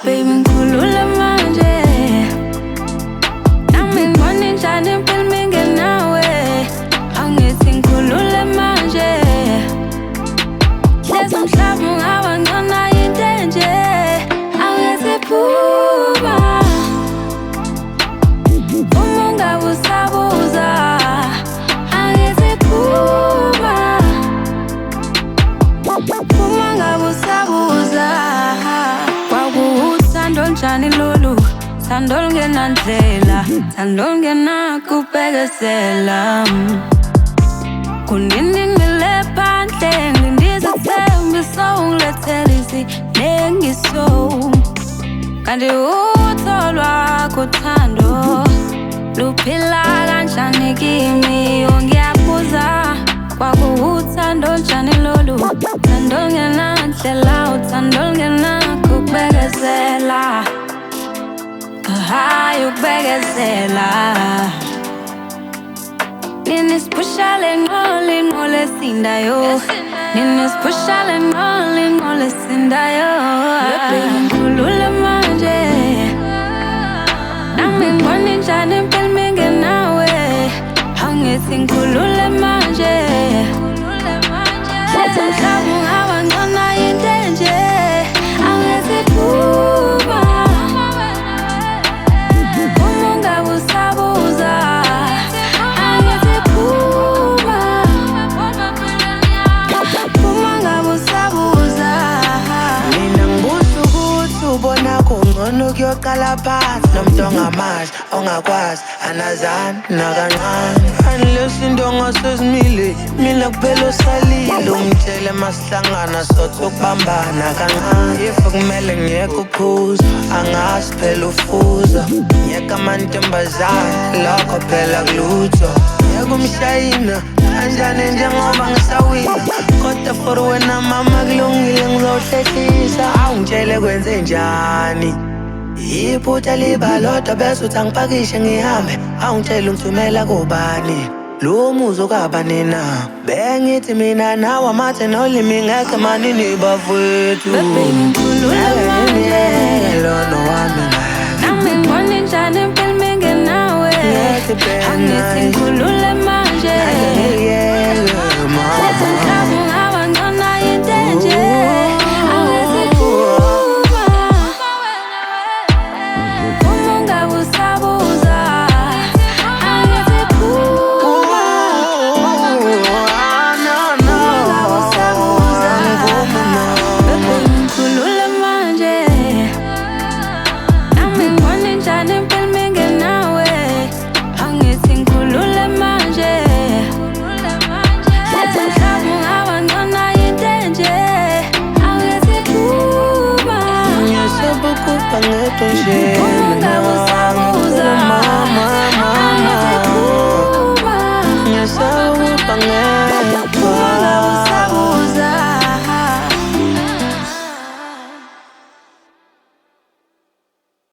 baby ngikhulule manje nami ngibona njani impilo mingenawe angithi ngikhulule manje hlezi umhlaba ungaba ngcono yinto nje angithi phuma uma ungabe usabuza angithi phuma uma ngabe usabuza kwakuwuthando njani lolu thando lungenandlela thando lungenakubekezela kunini ngile phandle ngindizithembiso ungilethela izinengiso kanti utholwa kuthando luphila kanjani kimi ngiyabuza kwakuwuthando njani lolu thando lungenandlela uthando lungenakubekezela hayi ukubekezela Ninisipushale ngole ngole sindayo Ninisipushale ngole ngole sindayo Baby ngikhulule manje nami ngibona njani impilo mingenawe angithi ngikhulule manje hlezi umhlaba ungaba ngcono yinto nje angithi phuma uma ungabe usabuza angithi phuma uma ungabe usabuza mina ngibuza ukuthi ubona kungcono kuyoqala phansi nomuntu ongamazi ongakwazi anazani nakancane unless into ongasezimile mina kuphela usalile umtshele masihlangana sothi ukubambana kancane if kumele ngiyeke ukuphuza angazi phela ufuza ngiyeke amantombazane lokho phela kulutho ngiyeke umshayina kanjani njengoba ngisawina kodwa for wena mama kulungile ngizohlehlisa awungitshele kwenze njani iphutha liba lodwa bese uthi angipakishe ngihambe awungitshela ungithumela kubani lo muzo kabani na bengithi mina nawe amathe nolimi ngeke manini bafowethu Baby ngikhulule manje lona wami nami ngibona njani impilo mingenawe angithi ngikhulule manje hlezi umhlaba ungaba ngcono yinto nje angithi phuma uma ungabe usabuza angithi phuma Baby ngikhulule manje nami ngibona njani impilo mingenawe angithi ngikhulule manje hlezi umhlaba ungaba ngcono yinto nje angithi phuma ngiyasabukupa ngedwa nje